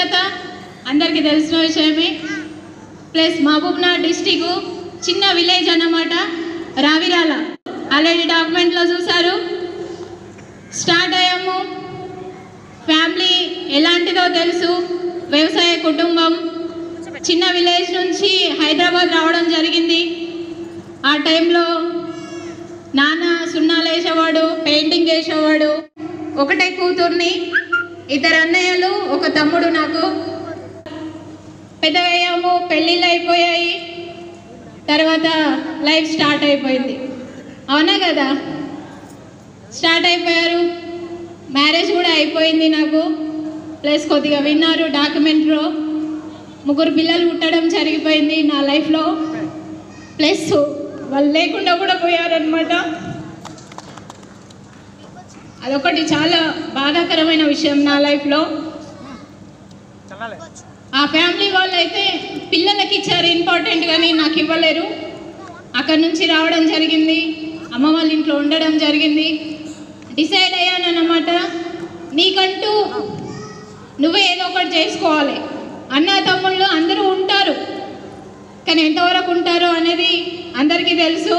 సుజాత అందరికీ తెలిసిన విషయమే. ప్లస్ మహబూబ్నగర్ డిస్టిక్ చిన్న విలేజ్ అన్నమాట, రావిరాల. ఆల్రెడీ డాక్యుమెంట్లో చూసారు. స్టార్ట్ అయ్యాము. ఫ్యామిలీ ఎలాంటిదో తెలుసు. వ్యవసాయ కుటుంబం, చిన్న విలేజ్ నుంచి హైదరాబాద్ రావడం జరిగింది. ఆ టైంలో నాన్న సున్నాలు వేసేవాడు, పెయింటింగ్ వేసేవాడు. ఒకటే కూతుర్ని, 2 అన్నయ్యలు, 1 తమ్ముడు. నాకు పెద్దగయ్యాము, పెళ్ళిళ్ళు అయిపోయాయి. తర్వాత లైఫ్ స్టార్ట్ అయిపోయింది. అవునా కదా? స్టార్ట్ అయిపోయారు. మ్యారేజ్ కూడా అయిపోయింది నాకు. ప్లస్ కొద్దిగా విన్నారు డాక్యుమెంట్లో 3 పిల్లలు పుట్టడం జరిగిపోయింది నా లైఫ్లో. ప్లస్ వాళ్ళు లేకుండా కూడా పోయారనమాట. అదొకటి చాలా బాధాకరమైన విషయం నా లైఫ్లో. ఆ ఫ్యామిలీ వాళ్ళు అయితే పిల్లలకి ఇచ్చారు ఇంపార్టెంట్, కానీ నాకు ఇవ్వలేరు. అక్కడి నుంచి రావడం జరిగింది, అమ్మ వాళ్ళ ఇంట్లో ఉండడం జరిగింది. డిసైడ్ అయ్యానన్నమాట, నీకంటూ నువ్వే ఏదో ఒకటి చేసుకోవాలి. అన్న తమ్ముళ్ళు అందరూ ఉంటారు, కానీ ఎంతవరకు ఉంటారో అనేది అందరికీ తెలుసు.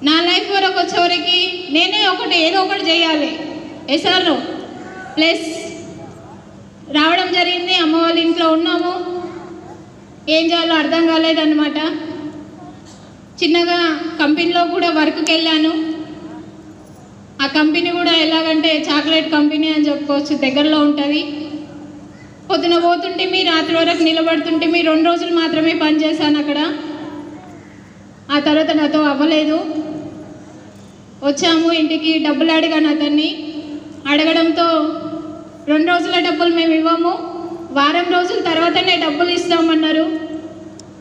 నా లైఫ్ వరకు వచ్చేవరకు నేనే ఏదో ఒకటి చేయాలి. ఎస్ఆర్ ప్లస్ రావడం జరిగింది. అమ్మ వాళ్ళ ఇంట్లో ఉన్నాము. ఏం చేయాలో అర్థం కాలేదన్నమాట. చిన్నగా కంపెనీలో కూడా వర్క్కి వెళ్ళాను. ఆ కంపెనీ కూడా ఎలాగంటే చాక్లెట్ కంపెనీ అని చెప్పుకోవచ్చు, దగ్గరలో ఉంటుంది. పొద్దున పోతుంటే రాత్రి వరకు నిలబడుతుంటే 2 రోజులు మాత్రమే పనిచేశాను అక్కడ. ఆ తర్వాత నాతో అవ్వలేదు. వచ్చాము ఇంటికి, డబ్బులు అడిగాను అతన్ని. అడగడంతో 2 రోజుల డబ్బులు మేము ఇవ్వము, వారం రోజుల తర్వాతనే డబ్బులు ఇస్తామన్నారు.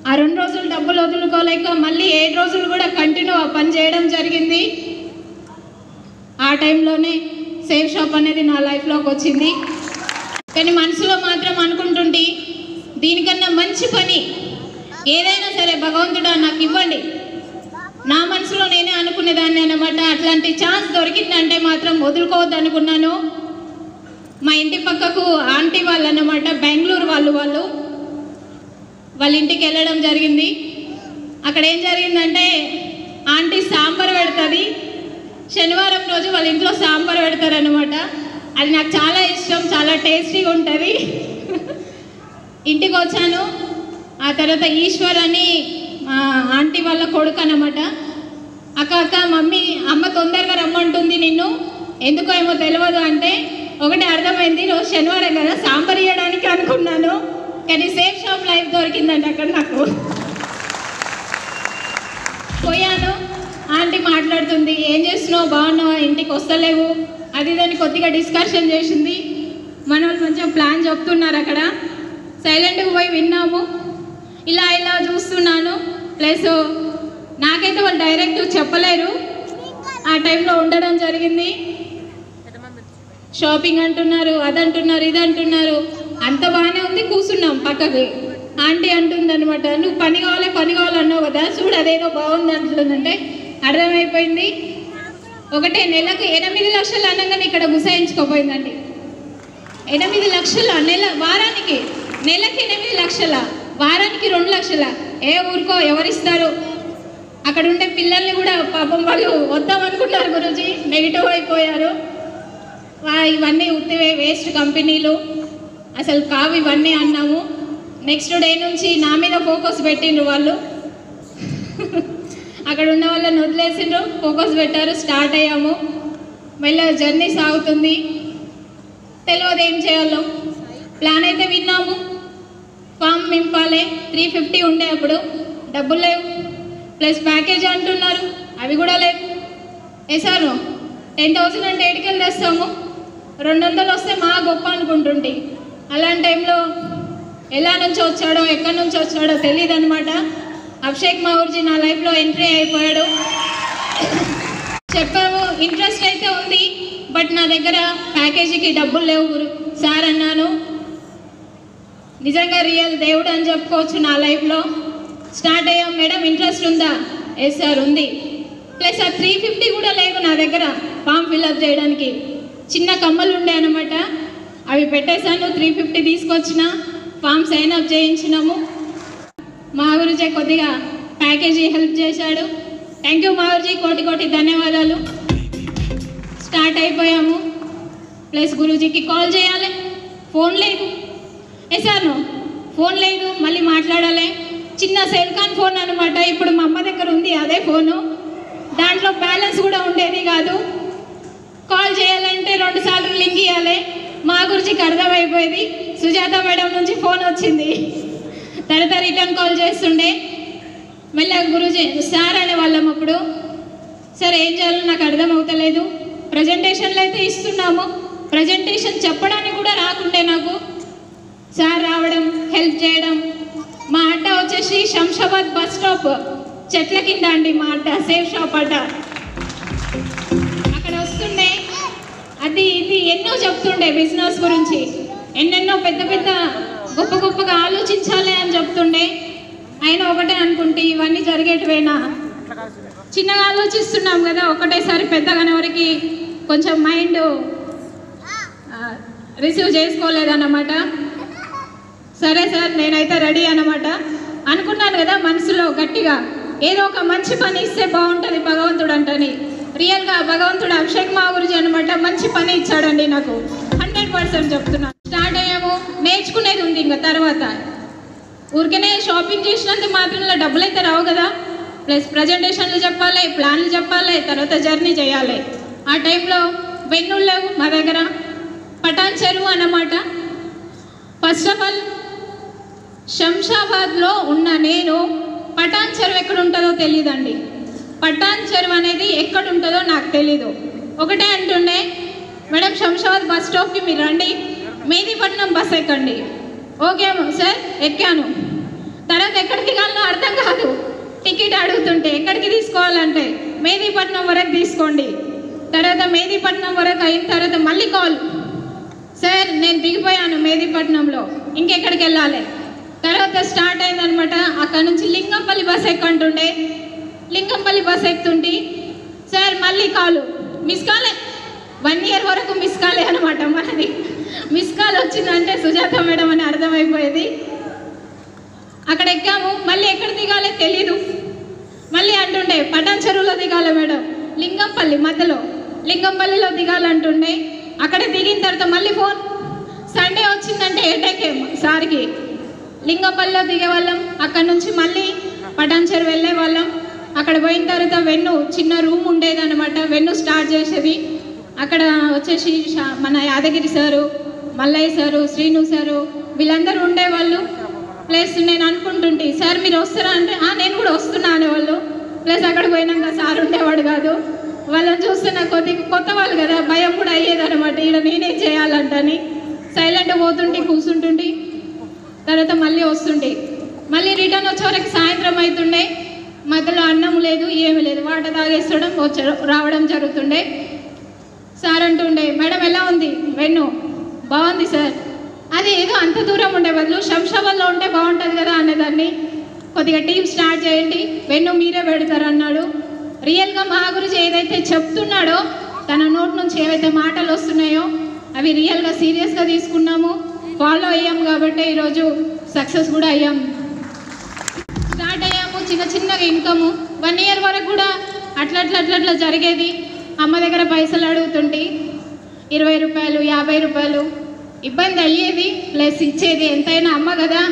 ఆ 2 రోజులు డబ్బులు వదులుకోలేక మళ్ళీ 7 రోజులు కూడా కంటిన్యూ ఆ పని చేయడం జరిగింది. ఆ టైంలోనే సేఫ్ షాప్ అనేది నా లైఫ్లోకి వచ్చింది. కానీ మనసులో మాత్రం అనుకుంటుంటే దీనికన్నా మంచి పని ఏదైనా సరే భగవంతుడా నాకు ఇవ్వండి, నా మనసులో నేనే అనుకునేదాన్ని అన్నమాట. అట్లాంటి ఛాన్స్ దొరికిందంటే మాత్రం వదులుకోవద్దు అనుకున్నాను. మా ఇంటి పక్కకు ఆంటీ వాళ్ళు అన్నమాట, బెంగళూరు వాళ్ళ ఇంటికి వెళ్ళడం జరిగింది. అక్కడ ఏం జరిగిందంటే ఆంటీ సాంబార్ పెడుతుంది. శనివారం రోజు వాళ్ళ ఇంట్లో సాంబార్ పెడతారనమాట. అది నాకు చాలా ఇష్టం, చాలా టేస్టీగా ఉంటుంది. ఇంటికి వచ్చాను. ఆ తర్వాత ఈశ్వర్ అని ఆంటీ వాళ్ళ కొడుకు అన్నమాట. అక్క అమ్మ తొందరగా రమ్మంటుంది నిన్ను, ఎందుకో ఏమో తెలియదు అంటే, ఒకటి అర్థమైంది, రోజు శనివారం కదా సాంబార్ ఇవ్వడానికి అనుకున్నాను. కానీ సేఫ్ షాప్ లైఫ్ దొరికిందండి అక్కడ నాకు. పోయాను. ఆంటీ మాట్లాడుతుంది, ఏం చేస్తున్నావు, బాగున్నావా, ఇంటికి వస్తలేవు, అది దాన్ని కొద్దిగా డిస్కషన్ చేసింది. మన వాళ్ళు కొంచెం ప్లాన్ చెప్తున్నారు అక్కడ. సైలెంట్గా పోయి విన్నాము. ఇలా చూస్తున్నాను. ప్లస్ నాకైతే వాళ్ళు డైరెక్ట్ చెప్పలేరు. ఆ టైంలో ఉండడం జరిగింది. షాపింగ్ అంటున్నారు, అదంటున్నారు, ఇదంటున్నారు. అంత బాగానే ఉంది. కూర్చున్నాం పక్కకి. ఆంటీ అంటుంది అనమాట, నువ్వు పని కావాలి అన్నావు కదా, చూడు అదేదో బాగుంది అంటుందంటే అర్థమైపోయింది. ఒకటే నెలకు 8 లక్షలు అనగానే ఇక్కడ గుసాయించుకోపోయిందండి. 8 లక్షల వారానికి, నెలకి 8 లక్షల, వారానికి 2 లక్షల. ఏ ఊరికో ఎవరిస్తారు? అక్కడ ఉండే పిల్లల్ని కూడా పాపం వాళ్ళు వద్దామనుకుంటారు గురూజీ, నెగిటివ్ అయిపోయారు. ఇవన్నీ ఉత్తివే, వేస్ట్ కంపెనీలు, అసలు కావు ఇవన్నీ అన్నాము. నెక్స్ట్ డే నుంచి నా మీద ఫోకస్ పెట్టిండ్రు వాళ్ళు. అక్కడ ఉన్న వాళ్ళని వదిలేసిండ్రు, ఫోకస్ పెట్టారు. స్టార్ట్ అయ్యాము. మళ్ళీ జర్నీ సాగుతుంది. తెలియదు ఏం చేయాలో. ప్లాన్ అయితే విన్నాము. ఫామ్ నింపాలి, 350 ఉండే అప్పుడు, డబ్బులు లేవు. ప్లస్ ప్యాకేజ్ అంటున్నారు, అవి కూడా లేవు. వేసారు 10,000 అంటే ఎడికెళ్ళి తెస్తాము, 200 వస్తే మా గొప్ప అనుకుంటుంటే. అలాంటి టైంలో ఎలా నుంచి వచ్చాడో, ఎక్కడి నుంచి వచ్చాడో తెలియదు అనమాట. అభిషేక్ మహూర్జీ నా లైఫ్లో ఎంట్రీ అయిపోయాడు. చెప్పాము, ఇంట్రెస్ట్ అయితే ఉంది, బట్ నా దగ్గర ప్యాకేజీకి డబ్బులు లేవు సార్ అన్నాను. నిజంగా రియల్ దేవుడు అని చెప్పుకోవచ్చు నా లైఫ్లో. స్టార్ట్ అయ్యాం. మేడం ఇంట్రెస్ట్ ఉందా? ఎస్ సార్ ఉంది. ప్లస్ ఆ 350 కూడా లేవు నా దగ్గర ఫామ్ ఫిల్అప్ చేయడానికి. చిన్న కమ్మలు ఉండే అనమాట. అవి పెట్టేశాను. 350 తీసుకొచ్చిన, ఫామ్ సైన్ అప్ చేయించినాము. మా గురుజీ కొద్దిగా ప్యాకేజీ హెల్ప్ చేశాడు. థ్యాంక్ యూ మా గురుజీ, కోటి కోటి ధన్యవాదాలు. స్టార్ట్ అయిపోయాము. ప్లస్ గురూజీకి కాల్ చేయాలి, ఫోన్ లేదు. సార్ ఫోన్ లేదు, మళ్ళీ మాట్లాడాలి. చిన్న సెల్కాన్ ఫోన్ అనమాట. ఇప్పుడు మా అమ్మ దగ్గర ఉంది అదే ఫోను, దాంట్లో బ్యాలెన్స్ కూడా ఉండేది కాదు. కాల్ చేయాలంటే 2 సార్లు లింక్ ఇవ్వాలి. మా గురుజీకి అర్థమైపోయేది. సుజాత మేడం నుంచి ఫోన్ వచ్చింది, తర్వాత రిటర్న్ కాల్ చేస్తుండే. మళ్ళీ గురూజీ సార్ అనేవాళ్ళం అప్పుడు. సార్ ఏం చేయాలో నాకు అర్థం అవుతలేదు, ప్రజెంటేషన్లు అయితే ఇస్తున్నాము, ప్రజెంటేషన్ చెప్పడానికి కూడా రాకుండే నాకు. సార్ రావడం, హెల్ప్ చేయడం. మా అడ్డ వచ్చేసి శంషాబాద్ బస్ స్టాప్ చెట్ల కింద అండి మా అడ్డ, సేఫ్ షాప్ అడ్డ. అక్కడ వస్తుండే, అది ఇది ఎన్నో చెప్తుండే బిజినెస్ గురించి, ఎన్నెన్నో పెద్ద పెద్ద గొప్ప గొప్పగా ఆలోచించాలి అని చెప్తుండే. ఆయన ఒకటే అనుకుంటే ఇవన్నీ జరిగేటివేనా, చిన్నగా ఆలోచిస్తున్నాం కదా, ఒకటేసారి పెద్దగానే వరకు కొంచెం మైండ్ రిసీవ్ చేసుకోలేదన్నమాట. సరే సార్ నేనైతే రెడీ అన్నమాట. అనుకున్నాను కదా మనసులో గట్టిగా, ఏదో ఒక మంచి పని ఇస్తే బాగుంటుంది భగవంతుడు అంటని. రియల్గా భగవంతుడు అభిషేక్ మా గురుజీ అనమాట మంచి పని ఇచ్చాడండి నాకు, 100% చెప్తున్నాను. స్టార్ట్ అయ్యాము, నేర్చుకునేది ఉంది. ఇంకా తర్వాత ఊరికనే షాపింగ్ చేసినందుకు మాత్రంలో డబ్బులు అయితే రావు కదా. ప్లస్ ప్రజెంటేషన్లు చెప్పాలి, ప్లాన్లు చెప్పాలి, తర్వాత జర్నీ చేయాలి. ఆ టైంలో వెన్నులు లేవు మా దగ్గర, పటాన్ చెరువు అన్నమాట. ఫస్ట్ ఆఫ్ ఆల్ శంషాబాద్లో ఉన్న నేను పటాన్ చెరువు ఎక్కడ ఉంటుందో తెలియదండి. పటాన్ చెరువు అనేది ఎక్కడ ఉంటుందో నాకు తెలీదు. ఒకటే అంటుండే, మేడం శంషాబాద్ బస్ స్టాప్కి మీరు రండి, మెహదీపట్నం బస్ ఎక్కండి. ఓకే సార్ ఎక్కాను. తర్వాత ఎక్కడ దిగాలో అర్థం కాదు, టికెట్ అడుగుతుంటే ఎక్కడికి తీసుకోవాలంటే మెహదీపట్నం వరకు తీసుకోండి. తర్వాత మెహదీపట్నం వరకు అయిన తర్వాత మళ్ళీ కాల్, సార్ నేను దిగిపోయాను మెహదీపట్నంలో, ఇంకెక్కడికి వెళ్ళాలి. తర్వాత స్టార్ట్ అయిందనమాట. అక్కడ నుంచి లింగంపల్లి బస్ ఎక్కంటుండే, లింగంపల్లి బస్ ఎక్కుతుంటే సార్ మళ్ళీ కాలు, మిస్ కాలే. 1 year వరకు మిస్ కాలే అనమాట మనది. మిస్ కాల్ వచ్చిందంటే సుజాత మేడం అని అర్థమైపోయేది. అక్కడ ఎక్కాము, మళ్ళీ ఎక్కడ దిగాలో తెలీదు. మళ్ళీ అంటుండే పటాన్ చెరువులో దిగాలి మేడం, లింగంపల్లి మధ్యలో లింగంపల్లిలో దిగాలంటుండే. అక్కడ దిగిన తర్వాత మళ్ళీ ఫోన్, సండే వచ్చిందంటే ఏటెక్కే సార్కి, లింగంపల్లిలో దిగేవాళ్ళం. అక్కడ నుంచి మళ్ళీ పటాన్ చెరువు వెళ్ళే వాళ్ళం. అక్కడ పోయిన తర్వాత వెన్ను చిన్న రూమ్ ఉండేదన్నమాట, వెన్ను స్టార్ట్ చేసేది. అక్కడ వచ్చేసి మన Yadagiri sir, Mallayya sir, Srinu sir వీళ్ళందరూ ఉండేవాళ్ళు. ప్లస్ నేను అనుకుంటుంటే సార్ మీరు వస్తారా అంటే నేను కూడా వస్తున్నా అనేవాళ్ళు. ప్లస్ అక్కడ పోయినాక సార్ ఉండేవాడు కాదు. వాళ్ళని చూస్తే నాకు కొత్త వాళ్ళు కదా, భయం కూడా అయ్యేదన్నమాట, ఇక్కడ నేనే చేయాలంటని. సైలెంట్ పోతుంటే కూర్చుంటుంటే, తర్వాత మళ్ళీ వస్తుంటే, మళ్ళీ రిటర్న్ వచ్చే వరకు సాయంత్రం అవుతుండే. మధ్యలో అన్నం లేదు, ఏమి లేదు, వాటర్ తాగేస్తడం రావడం జరుగుతుండే. సార్ అంటుండే మేడం ఎలా ఉంది వెన్ను, బాగుంది సార్. అది ఏదో అంత దూరం ఉండే బదులు శంషాబాద్లో ఉంటే బాగుంటుంది కదా అనేదాన్ని. కొద్దిగా టీం స్టార్ట్ చేయండి, వెన్ను మీరే పెడతారు అన్నాడు. రియల్గా మా గురించి ఏదైతే చెప్తున్నాడో, తన నోట్ నుంచి ఏవైతే మాటలు వస్తున్నాయో అవి రియల్గా సీరియస్గా తీసుకున్నాము, ఫాలో అయ్యాము. కాబట్టి ఈరోజు సక్సెస్ కూడా అయ్యాము. స్టార్ట్ అయ్యాము, చిన్న చిన్నగా ఇన్కము. 1 year వరకు కూడా అట్లా జరిగేది. అమ్మ దగ్గర పైసలు అడుగుతుంటే 20 రూపాయలు 50 రూపాయలు ఇబ్బంది అయ్యేది. ప్లస్ ఇచ్చేది ఎంతైనా అమ్మ కదా,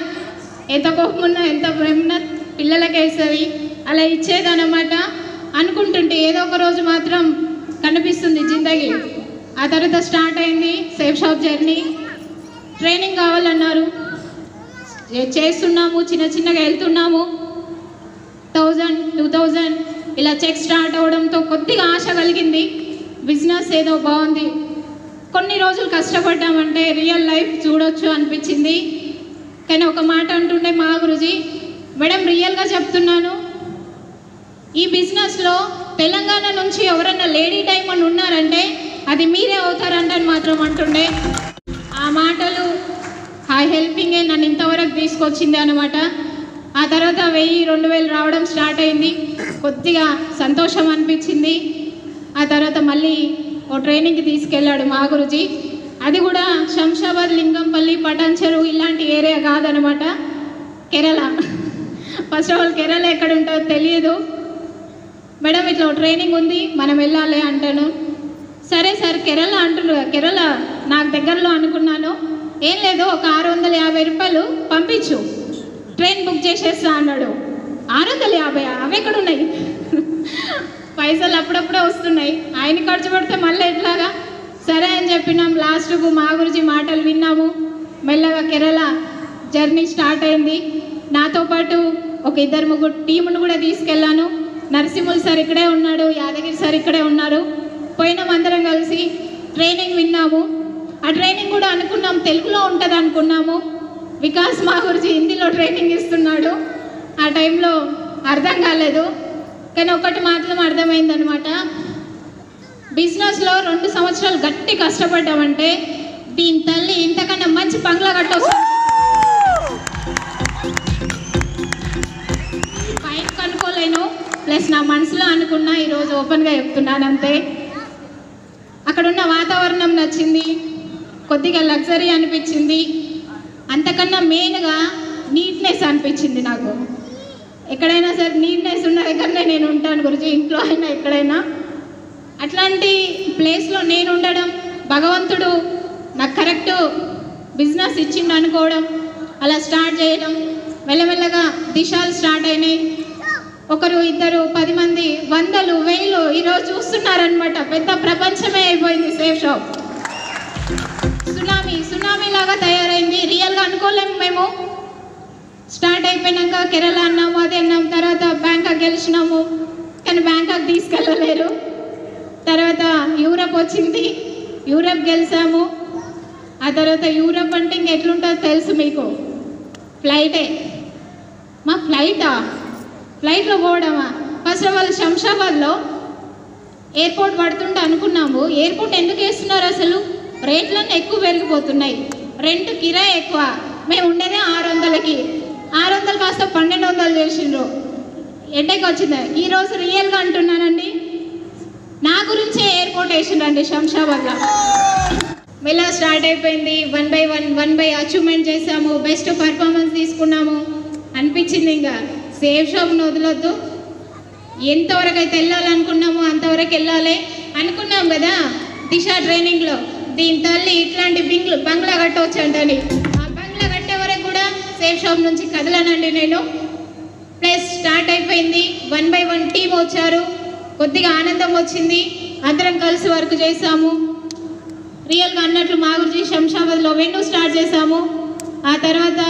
ఎంత కోపం ఉన్నా ఎంత ప్రేమన్నా పిల్లలకే ఇస్తుంది, అలా ఇచ్చేదన్నమాట. అనుకుంటుంటే ఏదో ఒక రోజు మాత్రం కనిపిస్తుంది జిందగీ. ఆ తర్వాత స్టార్ట్ అయింది సేఫ్ షాప్ జర్నీ. ట్రైనింగ్ కావాలన్నారు, చేస్తున్నాము, చిన్న చిన్నగా వెళ్తున్నాము. 1000 2000 ఇలా చెక్ స్టార్ట్ అవడంతో కొద్దిగా ఆశ కలిగింది, బిజినెస్ ఏదో బాగుంది. కొన్ని రోజులు కష్టపడ్డామంటే రియల్ లైఫ్ చూడొచ్చు అనిపించింది. కానీ ఒక మాట అంటుండే మా గురుజీ, మేడం రియల్గా చెప్తున్నాను, ఈ బిజినెస్లో తెలంగాణ నుంచి ఎవరన్నా లేడీ డైమండ్ ఉన్నారంటే అది మీరే అవుతారంటని మాత్రం అంటుండే. ఆ మాటలు, ఆ హెల్పింగే నన్ను ఇంతవరకు తీసుకొచ్చింది అనమాట. ఆ తర్వాత 1000 2000 రావడం స్టార్ట్ అయింది, కొద్దిగా సంతోషం అనిపించింది. ఆ తర్వాత మళ్ళీ ఓ ట్రైనింగ్కి తీసుకెళ్ళాడు మా గురుజీ. అది కూడా శంషాబాద్, లింగంపల్లి, పటాన్చెరు ఇలాంటి ఏరియా కాదనమాట, Kerala. First of all Kerala ఎక్కడ ఉంటుందో తెలియదు. మేడం ఇట్లా ట్రైనింగ్ ఉంది, మనం వెళ్ళాలి అంటాను. సరే సార్ కేరళ అంటున్నారు, కేరళ నాకు దగ్గరలో అనుకున్నాను. ఏం లేదు, ఒక 650 రూపాయలు పంపించు, ట్రైన్ బుక్ చేసేస్తా అన్నాడు. 650 అవి ఎక్కడ ఉన్నాయి? పైసలు అప్పుడప్పుడే వస్తున్నాయి, ఆయన ఖర్చు పెడితే మళ్ళీ ఎట్లాగా? సరే అని చెప్పినాం. లాస్ట్కు మా గురించి మాటలు విన్నాము. మెల్లగా కేరళ జర్నీ స్టార్ట్ అయింది. నాతో పాటు ఒక 2-3 టీమును కూడా తీసుకెళ్ళాను. నరసింహులు సార్ ఇక్కడే ఉన్నాడు, యాదగిరి సార్ ఇక్కడే ఉన్నారు. పోయినాం అందరం కలిసి, ట్రైనింగ్ విన్నాము. ఆ ట్రైనింగ్ కూడా అనుకున్నాం తెలుగులో ఉంటుంది అనుకున్నాము. వికాస్ మా గురించి హిందీలో ట్రైనింగ్ ఇస్తున్నాడు. ఆ టైంలో అర్థం కాలేదు, కానీ ఒకటి మాత్రం అర్థమైందనమాట. బిజినెస్లో 2 సంవత్సరాలు గట్టి కష్టపడ్డామంటే దీని తల్లి ఇంతకన్నా మంచి బంగ్లా కట్టొస్తుంది. పైకి కనుక్కోలేను, ప్లస్ నా మనసులో అనుకున్నా, ఈరోజు ఓపెన్గా చెప్తున్నాను అంతే. అక్కడున్న వాతావరణం నచ్చింది, కొద్దిగా లగ్జరీ అనిపించింది. అంతకన్నా మెయిన్గా నీట్నెస్ అనిపించింది నాకు. ఎక్కడైనా సరే నీట్నెస్ ఉన్న దగ్గరనే నేను ఉంటాను గురించి, ఇంట్లో అయినా ఎక్కడైనా. అట్లాంటి ప్లేస్లో నేను ఉండడం, భగవంతుడు నాకు కరెక్ట్ బిజినెస్ ఇచ్చిండు అనుకోవడం, అలా స్టార్ట్ చేయడం, మెల్లమెల్లగా దిశలు స్టార్ట్ అయినాయి. 1, 2, 10 మంది, 100, 1000 ఈరోజు చూస్తున్నారనమాట. పెద్ద ప్రపంచమే అయిపోయింది సేఫ్ షాప్. సునామీ లాగా తయారైంది. రియల్గా అనుకోలేము మేము. స్టార్ట్ అయిపోయినాక కేరళ అన్నాము, అది అన్నాము. తర్వాత బ్యాంకాక్ గెలిచినాము, కానీ బ్యాంకాక్ తీసుకెళ్ళలేరు. తర్వాత యూరప్ వచ్చింది, యూరప్ గెలిచాము. ఆ తర్వాత యూరప్ అంటే ఇంకెట్లుంటుందో తెలుసు మీకు, ఫ్లైటే. మా ఫ్లైట్లో పోవడమా? ఫస్ట్ ఆఫ్ ఆల్ శంషాబాద్లో ఎయిర్పోర్ట్ పడుతుంటే అనుకున్నాము, ఎయిర్పోర్ట్ ఎందుకు వేస్తున్నారు అసలు, రేట్లన్నీ ఎక్కువ పెరిగిపోతున్నాయి, రెంట్ కిరాయి ఎక్కువ. మేము ఉండేదే 600కి, 600 కాస్త 1200 చేసిండ్రు. ఎడ్డకి వచ్చింది. ఈరోజు రియల్గా అంటున్నానండి, నా గురించే ఎయిర్పోర్ట్ వేసిండ్రండి శంషాబాద్లో. మెల్ల స్టార్ట్ అయిపోయింది. 1 by 1 అచీవ్మెంట్ చేసాము, బెస్ట్ పర్ఫార్మెన్స్ తీసుకున్నాము. అనిపించింది ఇంకా సేఫ్ షాప్ను వదలొద్దు, ఎంతవరకు అయితే వెళ్ళాలనుకున్నామో అంతవరకు వెళ్ళాలి అనుకున్నాం కదా. దిశ ట్రైనింగ్లో దీని తల్లి ఇట్లాంటి బంగ్లా కట్టవచ్చు అంటని, ఆ బంగ్లా కట్టే వరకు కూడా సేఫ్ షాప్ నుంచి కదలనండి నేను. ప్లస్ స్టార్ట్ అయిపోయింది. 1 by 1 టీం వచ్చారు, కొద్దిగా ఆనందం వచ్చింది. అందరం కలిసి వర్క్ చేసాము. రియల్గా అన్నట్లు మా గురించి శంషాబాద్లో వెన్యూ స్టార్ట్ చేసాము. ఆ తర్వాత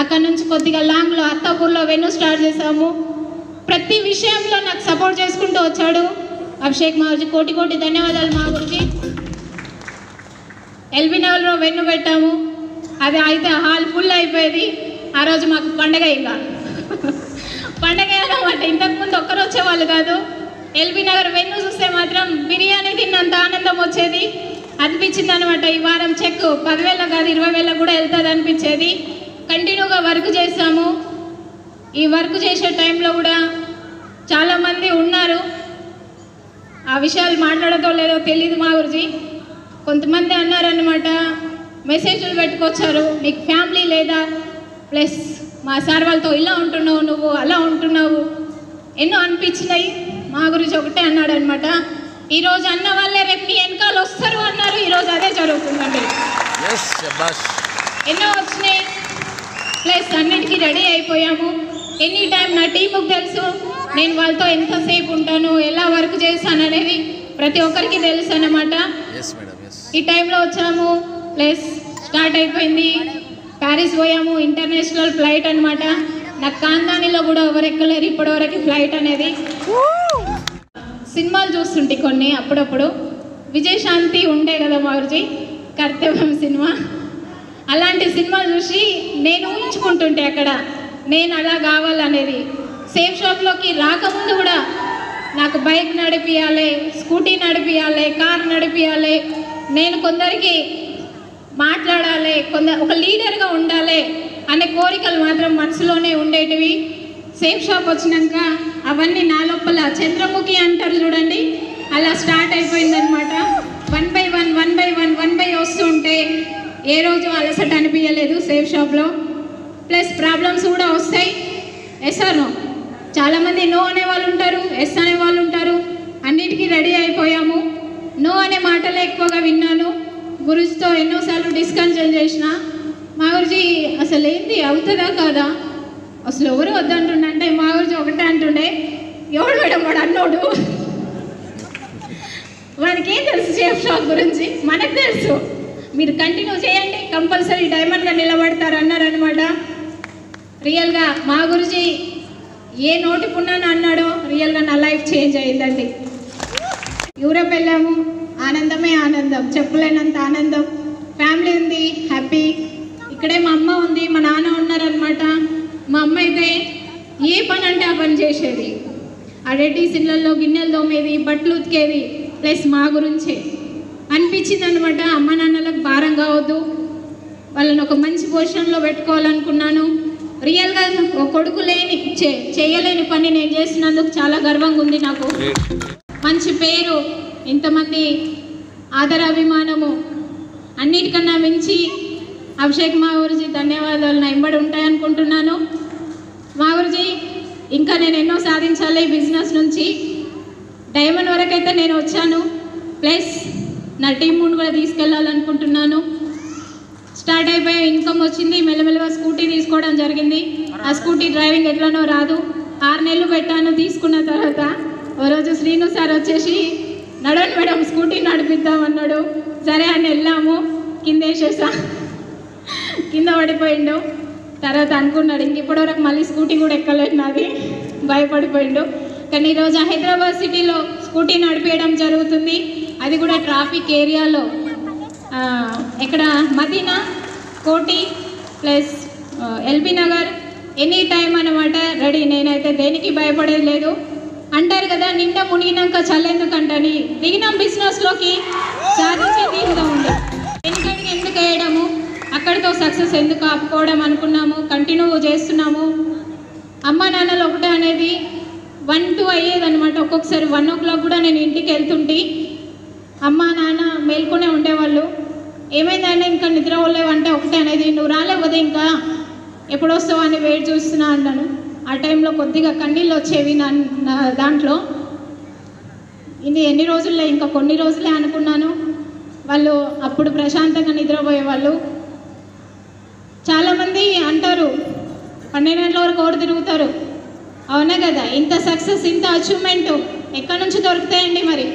అక్కడ నుంచి కొద్దిగా లాంగ్లో అత్తాపూర్లో వెన్యూ స్టార్ట్ చేసాము. ప్రతి విషయంలో నాకు సపోర్ట్ చేసుకుంటూ వచ్చాడు అభిషేక్ మా గురించి. కోటి ధన్యవాదాలు మా గురించి. ఎల్బీ నగర్లో వెన్యూ పెట్టాము, అది అయితే హాల్ ఫుల్ అయిపోయేది. ఆ రోజు మాకు పండగ, ఇంకా పండగ అన్నమాట. ఇంతకుముందు ఒక్కరు వచ్చేవాళ్ళు కాదు. ఎల్బీ నగర్ వెన్యూ చూస్తే మాత్రం బిర్యానీ తిన్నంత ఆనందం వచ్చేది అనిపించింది అనమాట. ఈ వారం చెక్ 10,000 కాదు 20,000 కూడా వెళ్తుంది అనిపించేది. కంటిన్యూగా వర్క్ చేసాము. ఈ వర్క్ చేసే టైంలో కూడా చాలామంది ఉన్నారు, ఆ విషయాలు మాట్లాడదో లేదో తెలియదు మా గురించి. కొంతమంది అన్నారనమాట, మెసేజ్లు పెట్టుకొచ్చారు, నీకు ఫ్యామిలీ లేదా, ప్లస్ మా సార్ వాళ్ళతో ఇలా ఉంటున్నావు, నువ్వు అలా ఉంటున్నావు, ఎన్నో అనిపించినాయి. మా గురించి ఒకటే అన్నాడు అనమాట, ఈరోజు అన్న వాళ్ళే రేపు నీ వెనకాల వస్తారు అన్నారు. ఈరోజు అదే జరుగుతుందండి. ఎన్నో వచ్చినాయి, ప్లస్ అన్నిటికీ రెడీ అయిపోయాము. ఎనీ టైం నా టీముకు తెలుసు నేను వాళ్ళతో ఎంతసేపు ఉంటాను, ఎలా వర్క్ చేస్తాను అనేది ప్రతి ఒక్కరికి తెలుసు అన్నమాట. ఈ టైంలో వచ్చాము, ప్లస్ స్టార్ట్ అయిపోయింది. ప్యారిస్ పోయాము, ఇంటర్నేషనల్ ఫ్లైట్ అనమాట. నాకు కాందానిలో కూడా ఎవరు ఎక్కలేరు ఇప్పటివరకు ఫ్లైట్ అనేది. సినిమాలు చూస్తుంటే కొన్ని అప్పుడప్పుడు విజయశాంతి ఉండే కదా మా గురించి, కర్తవ్యం సినిమా, అలాంటి సినిమాలు చూసి నేను ఊహించుకుంటుంటే అక్కడ నేను అలా కావాలనేది. సేఫ్ షాప్లోకి రాకముందు కూడా నాకు బైక్ నడిపియాలి, స్కూటీ నడిపియాలి, కార్ నడిపియాలి, నేను కొందరికి మాట్లాడాలి, ఒక లీడర్గా ఉండాలి అనే కోరికలు మాత్రం మనసులోనే ఉండేటివి. సేఫ్ షాప్ వచ్చినాక అవన్నీ నా లోపల చంద్రముఖి అంటారు చూడండి, అలా స్టార్ట్ అయిపోయిందనమాట. 1 by 1 వన్ బై వస్తుంటే ఏ రోజు అలసట అనిపించలేదు సేఫ్ షాప్లో. ప్లస్ ప్రాబ్లమ్స్ కూడా వస్తాయి. Yes or no? చాలామంది నో అనే వాళ్ళు ఉంటారు, ఎస్ అనే వాళ్ళు ఉంటారు. అన్నిటికీ రెడీ అయిపోయాము. నో అనే మాటలే ఎక్కువగా విన్నాను. గురుజీతో ఎన్నోసార్లు డిస్కషన్ చేసిన, మా గురుజీ అసలు ఏంది అవుతుందా కాదా, అసలు ఎవరు వద్దంటుండే అంటే మా గురించి ఒకటే అంటుండే, ఎవడు మేడం వాడు అన్నోడు, వానికి ఏం తెలుసు సేఫ్ షాప్ గురించి, మనకు తెలుసు, మీరు కంటిన్యూ చేయండి కంపల్సరీ డైమండ్గా నిలబడతారు అన్నారనమాట. రియల్గా మా గురించి ఏ నోటికున్నాను అన్నాడో రియల్గా నా లైఫ్ చేంజ్ అయ్యిందండి. యూరోప్ వెళ్ళాము, ఆనందమే ఆనందం, చెప్పలేనంత ఆనందం. ఫ్యామిలీ ఉంది, హ్యాపీ. ఇక్కడే మా అమ్మ ఉంది, మా నాన్న ఉన్నారనమాట. మా అమ్మ అయితే ఏ పని అంటే ఆ పని చేసేది. ఆ రెడ్డిస్ ఇళ్ళల్లో గిన్నెలు తోమేది, బట్టలు ఉతికేది. ప్లస్ మా గురించే అనిపించింది అనమాట. అమ్మ నాన్నలకు భారం కావద్దు, వాళ్ళని ఒక మంచి పొజిషన్లో పెట్టుకోవాలనుకున్నాను. రియల్గా ఒక కొడుకు లేని చేయలేని పని నేను చేసినందుకు చాలా గర్వంగా ఉంది నాకు. మంచి పేరు, ఇంతమంది ఆదరాభిమానము, అన్నిటికన్నా మించి అభిషేక్ మా గురుజీ ధన్యవాదాలు నా ఇంబడి ఉంటాయనుకుంటున్నాను. మా గురుజీ ఇంకా నేను ఎన్నో సాధించాలి బిజినెస్ నుంచి. డైమండ్ వరకైతే నేను వచ్చాను. ప్లస్ నా టీం ముందు కూడా తీసుకెళ్ళాలనుకుంటున్నాను. స్టార్ట్ అయిపోయి ఇన్కమ్ వచ్చింది, మెల్లమెల్లగా స్కూటీ తీసుకోవడం జరిగింది. ఆ స్కూటీ డ్రైవింగ్ ఎట్లనో రాదు, 6 నెలలు పెట్టాను. తీసుకున్న తర్వాత ఓ రోజు శ్రీను సార్ వచ్చేసి నడవండి మేడం స్కూటీ నడిపిద్దామన్నాడు. సరే అని వెళ్ళాము, కింద వేసేసా, కింద పడిపోయిండు. తర్వాత అనుకున్నాడు ఇంక ఇప్పటివరకు మళ్ళీ స్కూటీ కూడా ఎక్కలేదు నాది, భయపడిపోయిండు. కానీ ఈరోజు హైదరాబాద్ సిటీలో స్కూటీ నడిపేయడం జరుగుతుంది. అది కూడా ట్రాఫిక్ ఏరియాలో, ఇక్కడ మదీనా, కోటి plus LB Nagar, any time అన్నమాట రెడీ. నేనైతే దేనికి భయపడేది లేదు. అంటారు కదా నిండా మునిగినాక చల్లెందుకంటని, దిగినాం బిజినెస్లోకి, సాధించేది ఇంకా ఉంది. వెనుకడికి ఎందుకు వేయడము, అక్కడితో సక్సెస్ ఎందుకు ఆపుకోవడం అనుకున్నాము, కంటిన్యూ చేస్తున్నాము. అమ్మ నాన్నలు ఒకటే అనేది 1-2 అయ్యేదన్నమాట. ఒక్కొక్కసారి 1 o'clock కూడా నేను ఇంటికి వెళ్తుంటే అమ్మ నాన్న మేల్కొనే ఉండేవాళ్ళు. ఏమైందంటే ఇంకా నిద్ర పోలేవంటే ఒకటే అనేది, నువ్వు రాలేవు కదా ఇంకా ఎప్పుడు వస్తావు అని వెయిట్ చూస్తున్నా అన్నాను. ఆ టైంలో కొద్దిగా కన్నీళ్ళు వచ్చేవి నా దాంట్లో. ఇది ఎన్ని రోజుల్లో, ఇంకా కొన్ని రోజులే అనుకున్నాను. వాళ్ళు అప్పుడు ప్రశాంతంగా నిద్రపోయేవాళ్ళు. చాలామంది అంటారు 12 గంటల వరకు ఓడి తిరుగుతారు. అవునా కదా, ఇంత సక్సెస్ ఇంత అచీవ్మెంట్ ఎక్కడి నుంచి దొరుకుతాయండి? మరి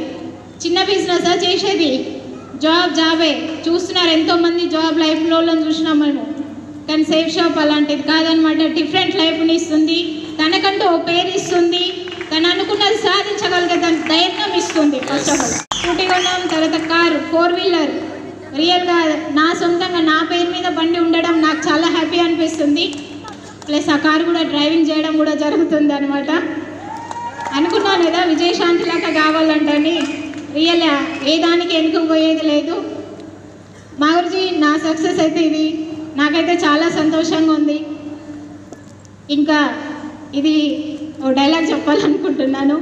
చిన్న బిజినెసా చేసేది? జాబే చూస్తున్నారు ఎంతోమంది, జాబ్ లైఫ్లో చూసినాం మేము. కానీ సేఫ్ షాప్ అలాంటిది కాదనమాట. డిఫరెంట్ లైఫ్ని ఇస్తుంది, తనకంటూ ఓ పేరు ఇస్తుంది, తను అనుకున్నది సాధించగలిగే దానికి ధైర్యం ఇస్తుంది. ఫస్ట్ ఆఫ్ ఆల్ స్కూటీ కొన్నాం, తర్వాత కారు, 4 వీలర్. రియల్గా నా సొంతంగా నా పేరు మీద బండి ఉండడం నాకు చాలా హ్యాపీ అనిపిస్తుంది. ప్లస్ ఆ కారు కూడా డ్రైవింగ్ చేయడం కూడా జరుగుతుంది అనమాట. అనుకున్నాను కదా విజయశాంతి లాగా కావాలంటని. రియల్ ఏ దానికి వెనుకకు పోయేది లేదు. మా గురించి నా సక్సెస్ అయితే ఇది, నాకైతే చాలా సంతోషంగా ఉంది. ఇంకా ఇది ఓ డైలాగ్ చెప్పాలనుకుంటున్నాను,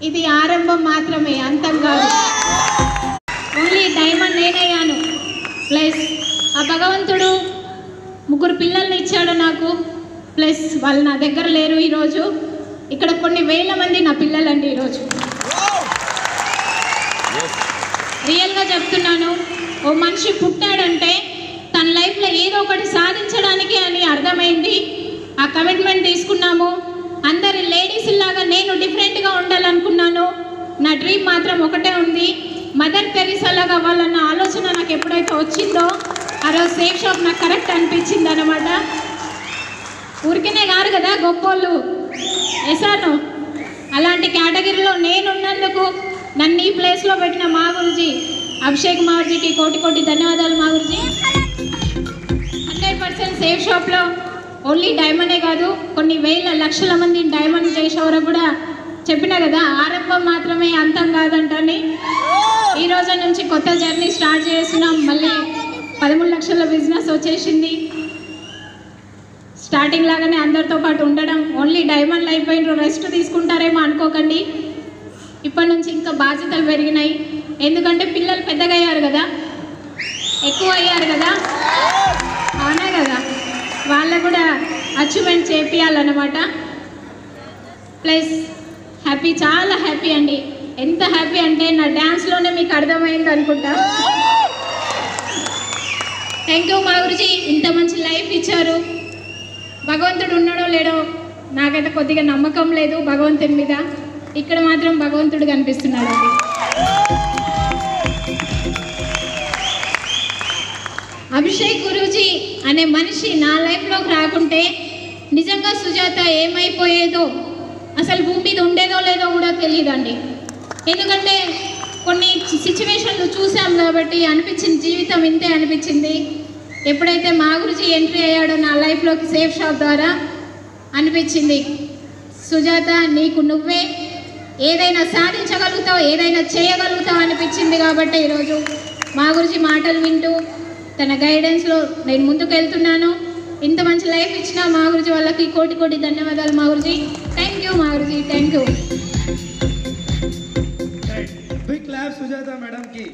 ఇది ఆరంభం మాత్రమే, అంతం కాదు. Only diamond నేనయ్యాను. ప్లస్ ఆ భగవంతుడు 3 పిల్లల్ని ఇచ్చాడు నాకు. ప్లస్ వాళ్ళు నా దగ్గర లేరు ఈరోజు. ఇక్కడ కొన్ని వేల మంది నా పిల్లలండి ఈరోజు. రియల్గా చెప్తున్నాను, ఓ మనిషి పుట్టాడంటే తన లైఫ్లో ఏదో ఒకటి సాధించడానికి అని అర్థమైంది. ఆ కమిట్మెంట్ తీసుకున్నాము. అందరి లేడీస్ లాగా నేను డిఫరెంట్గా ఉండాలనుకున్నాను. నా డ్రీమ్ మాత్రం ఒకటే ఉంది, మదర్ తెరీసా లాగా అవ్వాలన్న ఆలోచన నాకు ఎప్పుడైతే వచ్చిందో ఆ రోజు సేఫ్ షాప్ నాకు కరెక్ట్ అనిపించింది అనమాట. ఊరికనే కాదు కదా గొప్పోళ్ళు, ఎసాను అలాంటి కేటగిరీలో నేనున్నందుకు నన్ను ఈ ప్లేస్లో పెట్టిన మా గురుజీ అభిషేక్ మా గురుజీకి కోటి ధన్యవాదాలు. మా గురుజీ 100% సేఫ్ షాప్లో ఓన్లీ డైమండే కాదు, కొన్ని వేల లక్షల మంది డైమండ్ చేసేవారు కూడా చెప్పినా కదా, ఆరంభం మాత్రమే, అంతం కాదంటని. ఈ రోజు నుంచి కొత్త జర్నీ స్టార్ట్ చేస్తున్నాం. మళ్ళీ 13 లక్షల బిజినెస్ వచ్చేసింది. స్టార్టింగ్ లాగానే అందరితో పాటు ఉండడం. ఓన్లీ డైమండ్లు అయిపోయినారు, రెస్ట్ తీసుకుంటారేమో అనుకోకండి. ఇప్పటి నుంచి ఇంకా బాధ్యతలు పెరిగినాయి. ఎందుకంటే పిల్లలు పెద్దగా అయ్యారు కదా, ఎక్కువ అయ్యారు కదా, అవునా కదా, వాళ్ళకు కూడా అచీవ్మెంట్ చేపియాలన్నమాట. ప్లస్ హ్యాపీ, చాలా హ్యాపీ అండి. ఎంత హ్యాపీ అంటే నా డ్యాన్స్లోనే మీకు అర్థమైంది అనుకుంటా. థ్యాంక్ యూ మా గురించి, ఇంత మంచి లైఫ్ ఇచ్చారు. భగవంతుడు ఉన్నాడో లేడో నాకైతే కొద్దిగా నమ్మకం లేదు భగవంతుడి మీద, ఇక్కడ మాత్రం భగవంతుడు కనిపిస్తున్నాడు అండి. అభిషేక్ గురూజీ అనే మనిషి నా లైఫ్లోకి రాకుంటే నిజంగా సుజాత ఏమైపోయేదో, అసలు భూమి మీద ఉండేదో లేదో కూడా తెలియదండి. ఎందుకంటే కొన్ని సిచ్యువేషన్లు చూసాం కాబట్టి అనిపించింది, జీవితం ఇంతే అనిపించింది. ఎప్పుడైతే మా గురించి ఎంట్రీ అయ్యాడో నా లైఫ్లోకి సేఫ్ షాప్ ద్వారా అనిపించింది, సుజాత నీకు నువ్వే ఏదైనా సాధించగలుగుతావు, ఏదైనా చేయగలుగుతావు అనిపించింది. కాబట్టి ఈరోజు మా గురించి మాటలు వింటూ తన గైడెన్స్లో నేను ముందుకు వెళ్తున్నాను. ఇంత మంచి లైఫ్ ఇచ్చిన మా గురించి వాళ్ళకి కోటి కోటి ధన్యవాదాలు మా గురించి. థ్యాంక్ యూ మా గురించి, thank you. Big clap Sujatha madam కి.